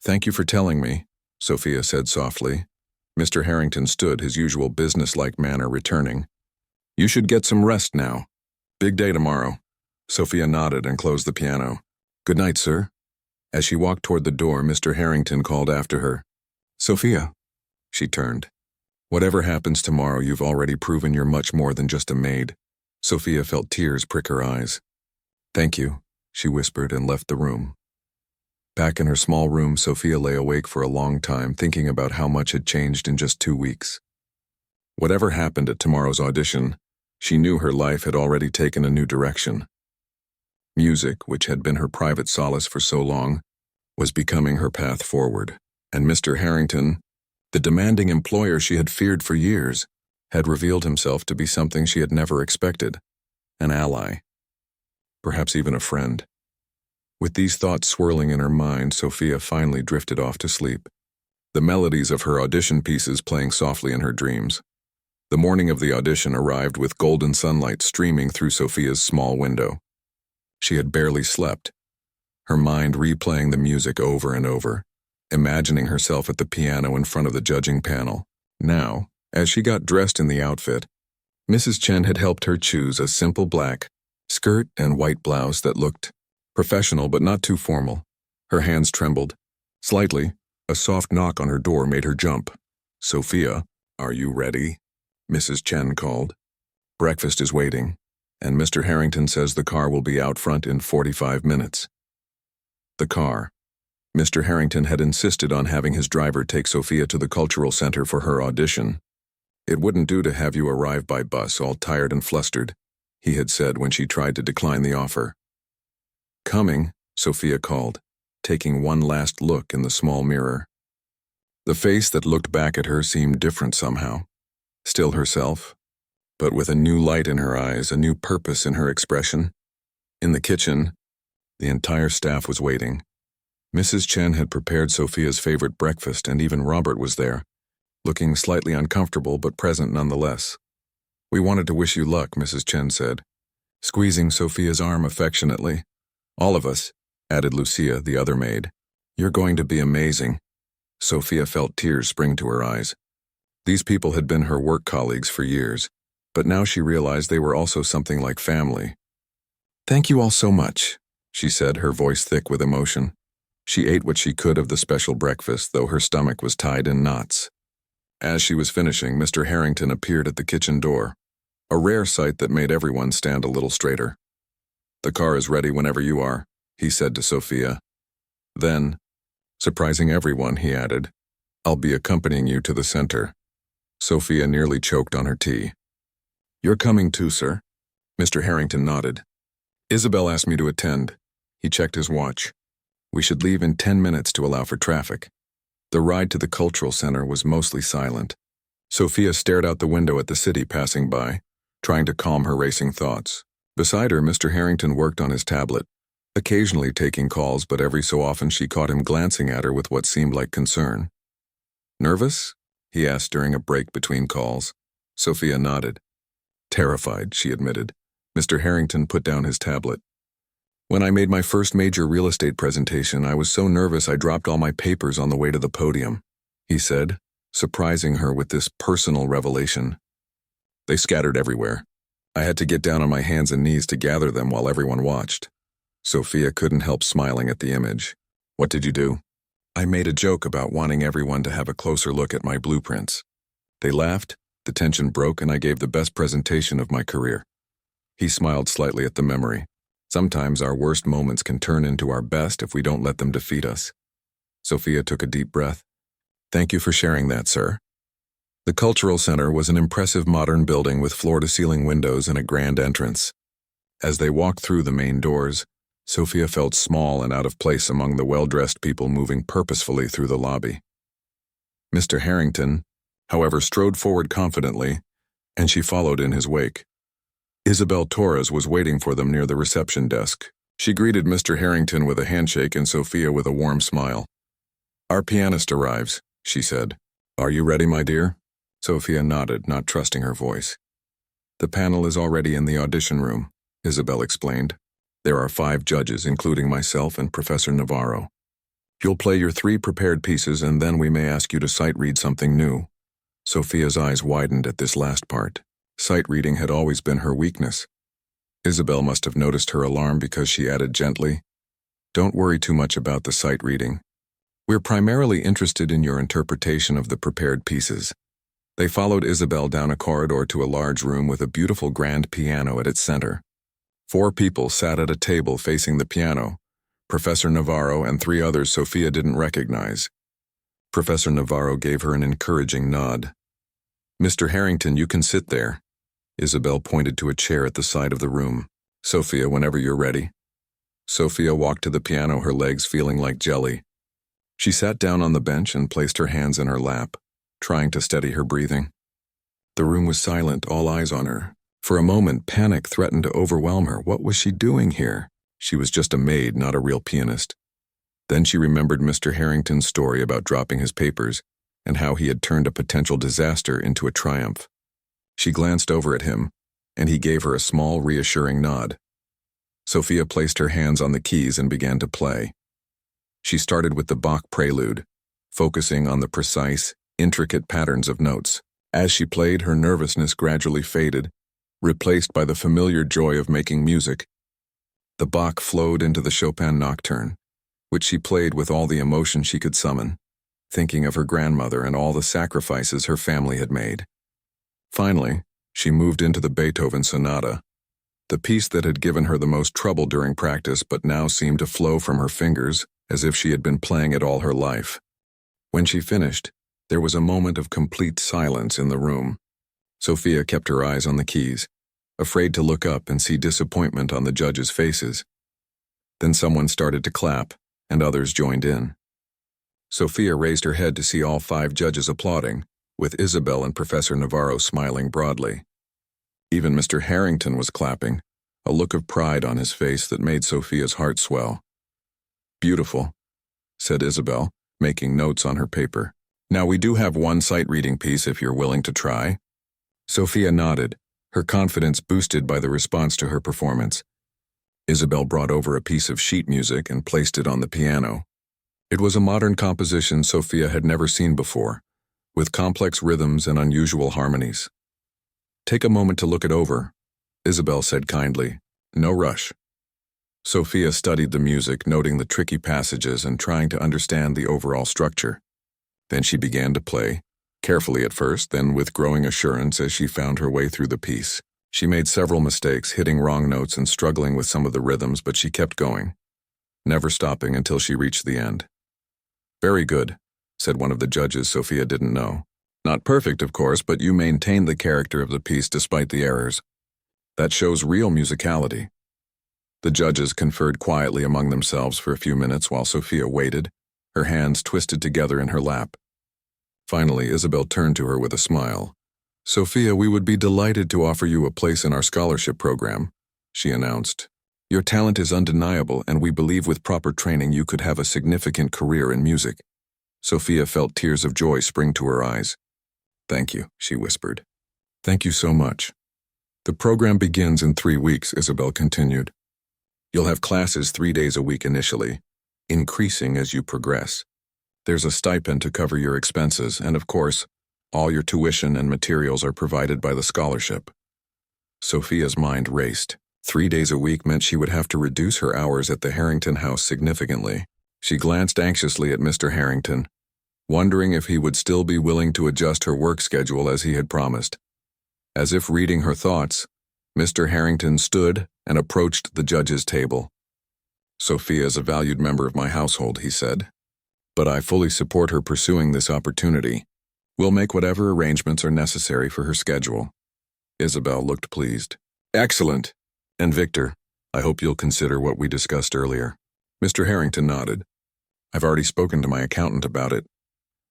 "Thank you for telling me," Sophia said softly. Mr. Harrington stood, his usual businesslike manner returning. "You should get some rest now. Big day tomorrow." Sophia nodded and closed the piano. "Good night, sir." As she walked toward the door, Mr. Harrington called after her. "Sophia." She turned. "Whatever happens tomorrow, you've already proven you're much more than just a maid." Sophia felt tears prick her eyes. "Thank you," she whispered and left the room. Back in her small room, Sophia lay awake for a long time, thinking about how much had changed in just 2 weeks. Whatever happened at tomorrow's audition, she knew her life had already taken a new direction. Music, which had been her private solace for so long, was becoming her path forward. And Mr. Harrington, the demanding employer she had feared for years, had revealed himself to be something she had never expected, an ally, perhaps even a friend. With these thoughts swirling in her mind, Sophia finally drifted off to sleep, the melodies of her audition pieces playing softly in her dreams. The morning of the audition arrived with golden sunlight streaming through Sophia's small window. She had barely slept, her mind replaying the music over and over, imagining herself at the piano in front of the judging panel. Now, as she got dressed in the outfit, Mrs. Chen had helped her choose a simple black skirt and white blouse that looked professional but not too formal. Her hands trembled. Slightly, a soft knock on her door made her jump. "Sophia, are you ready?" Mrs. Chen called. "Breakfast is waiting, and Mr. Harrington says the car will be out front in 45 minutes. The car. Mr. Harrington had insisted on having his driver take Sophia to the cultural center for her audition. "It wouldn't do to have you arrive by bus all tired and flustered," he had said when she tried to decline the offer. "Coming," Sophia called, taking one last look in the small mirror. The face that looked back at her seemed different somehow. Still herself, but with a new light in her eyes, a new purpose in her expression. In the kitchen, the entire staff was waiting. Mrs. Chen had prepared Sophia's favorite breakfast, and even Robert was there, looking slightly uncomfortable but present nonetheless. "We wanted to wish you luck," Mrs. Chen said, squeezing Sophia's arm affectionately. "All of us," added Lucia, the other maid. "You're going to be amazing." Sophia felt tears spring to her eyes. These people had been her work colleagues for years, but now she realized they were also something like family. "Thank you all so much," she said, her voice thick with emotion. She ate what she could of the special breakfast, though her stomach was tied in knots. As she was finishing, Mr. Harrington appeared at the kitchen door, a rare sight that made everyone stand a little straighter. "The car is ready whenever you are," he said to Sophia. Then, surprising everyone, he added, "I'll be accompanying you to the center." Sophia nearly choked on her tea. "You're coming too, sir?" Mr. Harrington nodded. "Isabel asked me to attend." He checked his watch. "We should leave in 10 minutes to allow for traffic." The ride to the cultural center was mostly silent. Sophia stared out the window at the city passing by, trying to calm her racing thoughts. Beside her, Mr. Harrington worked on his tablet, occasionally taking calls, but every so often she caught him glancing at her with what seemed like concern. "Nervous?" he asked during a break between calls. Sophia nodded. "Terrified," she admitted. Mr. Harrington put down his tablet. "When I made my first major real estate presentation, I was so nervous I dropped all my papers on the way to the podium," he said, surprising her with this personal revelation. "They scattered everywhere. I had to get down on my hands and knees to gather them while everyone watched." Sophia couldn't help smiling at the image. "What did you do?" "I made a joke about wanting everyone to have a closer look at my blueprints. They laughed, the tension broke, and I gave the best presentation of my career." He smiled slightly at the memory. "Sometimes our worst moments can turn into our best if we don't let them defeat us." Sophia took a deep breath. "Thank you for sharing that, sir." The Cultural Center was an impressive modern building with floor-to-ceiling windows and a grand entrance. As they walked through the main doors, Sophia felt small and out of place among the well-dressed people moving purposefully through the lobby. Mr. Harrington, however, strode forward confidently, and she followed in his wake. Isabel Torres was waiting for them near the reception desk. She greeted Mr. Harrington with a handshake and Sophia with a warm smile. "Our pianist arrives," she said. "Are you ready, my dear?" Sophia nodded, not trusting her voice. "The panel is already in the audition room," Isabel explained. "There are 5 judges, including myself and Professor Navarro. You'll play your 3 prepared pieces, and then we may ask you to sight read something new." Sophia's eyes widened at this last part. Sight reading had always been her weakness. Isabel must have noticed her alarm because she added gently, "Don't worry too much about the sight reading. We're primarily interested in your interpretation of the prepared pieces." They followed Isabel down a corridor to a large room with a beautiful grand piano at its center. 4 people sat at a table facing the piano, Professor Navarro and 3 others Sophia didn't recognize. Professor Navarro gave her an encouraging nod. "Mr. Harrington, you can sit there." Isabel pointed to a chair at the side of the room. "Sophia, whenever you're ready." Sophia walked to the piano, her legs feeling like jelly. She sat down on the bench and placed her hands in her lap, trying to steady her breathing. The room was silent, all eyes on her. For a moment, panic threatened to overwhelm her. What was she doing here? She was just a maid, not a real pianist. Then she remembered Mr. Harrington's story about dropping his papers and how he had turned a potential disaster into a triumph. She glanced over at him, and he gave her a small, reassuring nod. Sophia placed her hands on the keys and began to play. She started with the Bach prelude, focusing on the precise, intricate patterns of notes. As she played, her nervousness gradually faded, replaced by the familiar joy of making music. The Bach flowed into the Chopin Nocturne, which she played with all the emotion she could summon, thinking of her grandmother and all the sacrifices her family had made. Finally, she moved into the Beethoven Sonata, the piece that had given her the most trouble during practice but now seemed to flow from her fingers as if she had been playing it all her life. When she finished, there was a moment of complete silence in the room. Sophia kept her eyes on the keys, afraid to look up and see disappointment on the judges' faces. Then someone started to clap, and others joined in. Sophia raised her head to see all 5 judges applauding, with Isabel and Professor Navarro smiling broadly. Even Mr. Harrington was clapping, a look of pride on his face that made Sophia's heart swell. "Beautiful," said Isabel, making notes on her paper. "Now we do have one sight-reading piece if you're willing to try." Sophia nodded, her confidence boosted by the response to her performance. Isabel brought over a piece of sheet music and placed it on the piano. It was a modern composition Sophia had never seen before, with complex rhythms and unusual harmonies. "Take a moment to look it over," Isabel said kindly. "No rush." Sophia studied the music, noting the tricky passages and trying to understand the overall structure. Then she began to play, carefully at first, then with growing assurance as she found her way through the piece. She made several mistakes, hitting wrong notes and struggling with some of the rhythms, but she kept going, never stopping until she reached the end. "Very good," said one of the judges Sophia didn't know. "Not perfect, of course, but you maintained the character of the piece despite the errors. That shows real musicality." The judges conferred quietly among themselves for a few minutes while Sophia waited, her hands twisted together in her lap. Finally, Isabel turned to her with a smile. "Sophia, we would be delighted to offer you a place in our scholarship program," she announced. "Your talent is undeniable, and we believe with proper training you could have a significant career in music." Sophia felt tears of joy spring to her eyes. "Thank you," she whispered. "Thank you so much." "The program begins in 3 weeks," Isabel continued. "You'll have classes 3 days a week initially, increasing as you progress. There's a stipend to cover your expenses, and of course, all your tuition and materials are provided by the scholarship." Sophia's mind raced. 3 days a week meant she would have to reduce her hours at the Harrington house significantly. She glanced anxiously at Mr. Harrington, wondering if he would still be willing to adjust her work schedule as he had promised. As if reading her thoughts, Mr. Harrington stood and approached the judge's table. "Sophia is a valued member of my household," he said, "but I fully support her pursuing this opportunity. We'll make whatever arrangements are necessary for her schedule." Isabel looked pleased. "Excellent. And Victor, I hope you'll consider what we discussed earlier." Mr. Harrington nodded. "I've already spoken to my accountant about it."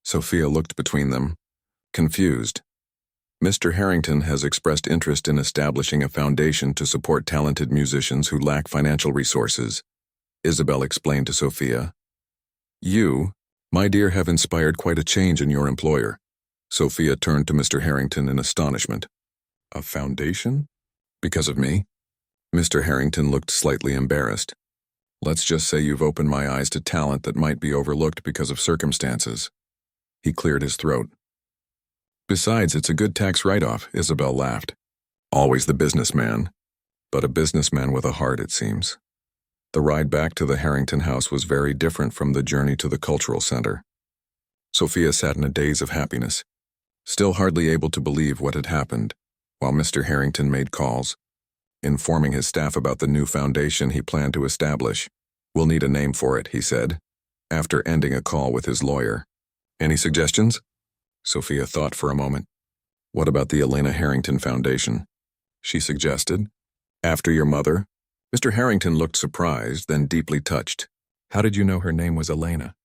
Sophia looked between them, confused. "Mr. Harrington has expressed interest in establishing a foundation to support talented musicians who lack financial resources," Isabel explained to Sophia. "You, my dear, have inspired quite a change in your employer." Sophia turned to Mr. Harrington in astonishment. "A foundation? Because of me?" Mr. Harrington looked slightly embarrassed. "Let's just say you've opened my eyes to talent that might be overlooked because of circumstances." He cleared his throat. "Besides, it's a good tax write-off," Isabel laughed. "Always the businessman. But a businessman with a heart, it seems." The ride back to the Harrington house was very different from the journey to the cultural center. Sophia sat in a daze of happiness, still hardly able to believe what had happened, while Mr. Harrington made calls, informing his staff about the new foundation he planned to establish. We'll need a name for it, he said, after ending a call with his lawyer. Any suggestions? Sophia thought for a moment. What about the Elena Harrington Foundation? She suggested. After your mother? Mr. Harrington looked surprised, then deeply touched. How did you know her name was Elena?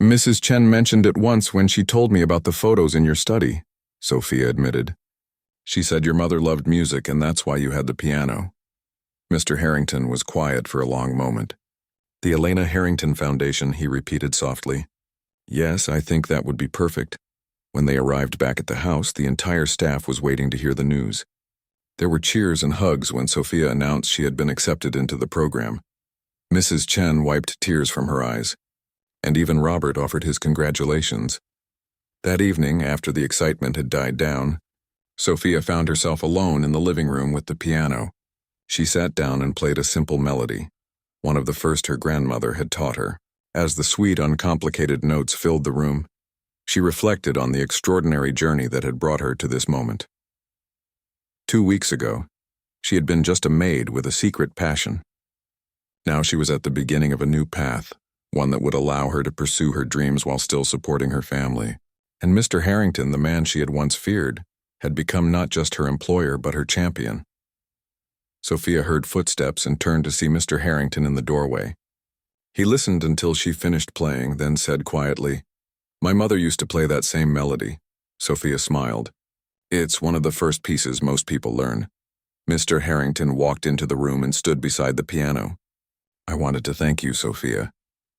Mrs. Chen mentioned it once when she told me about the photos in your study, Sophia admitted. She said your mother loved music and that's why you had the piano. Mr. Harrington was quiet for a long moment. The Elena Harrington Foundation, he repeated softly. Yes, I think that would be perfect. When they arrived back at the house, the entire staff was waiting to hear the news. There were cheers and hugs when Sophia announced she had been accepted into the program. Mrs. Chen wiped tears from her eyes, and even Robert offered his congratulations. That evening, after the excitement had died down, Sophia found herself alone in the living room with the piano. She sat down and played a simple melody, one of the first her grandmother had taught her. As the sweet, uncomplicated notes filled the room, she reflected on the extraordinary journey that had brought her to this moment. 2 weeks ago, she had been just a maid with a secret passion. Now she was at the beginning of a new path, one that would allow her to pursue her dreams while still supporting her family. And Mr. Harrington, the man she had once feared, had become not just her employer but her champion. Sophia heard footsteps and turned to see Mr. Harrington in the doorway. He listened until she finished playing, then said quietly, "My mother used to play that same melody." Sophia smiled. "It's one of the first pieces most people learn." Mr. Harrington walked into the room and stood beside the piano. "I wanted to thank you, Sophia."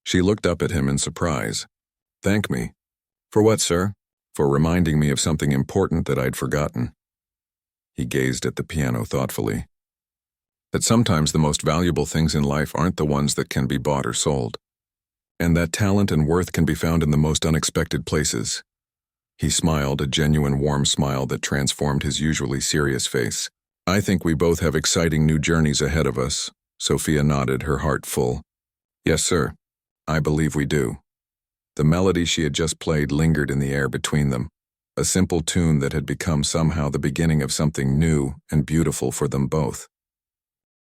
She looked up at him in surprise. "Thank me? For what, sir?" "For reminding me of something important that I'd forgotten." He gazed at the piano thoughtfully. "That sometimes the most valuable things in life aren't the ones that can be bought or sold. And that talent and worth can be found in the most unexpected places." He smiled, a genuine warm smile that transformed his usually serious face. "I think we both have exciting new journeys ahead of us." Sophia nodded, her heart full. "Yes, sir. I believe we do." The melody she had just played lingered in the air between them, a simple tune that had become somehow the beginning of something new and beautiful for them both.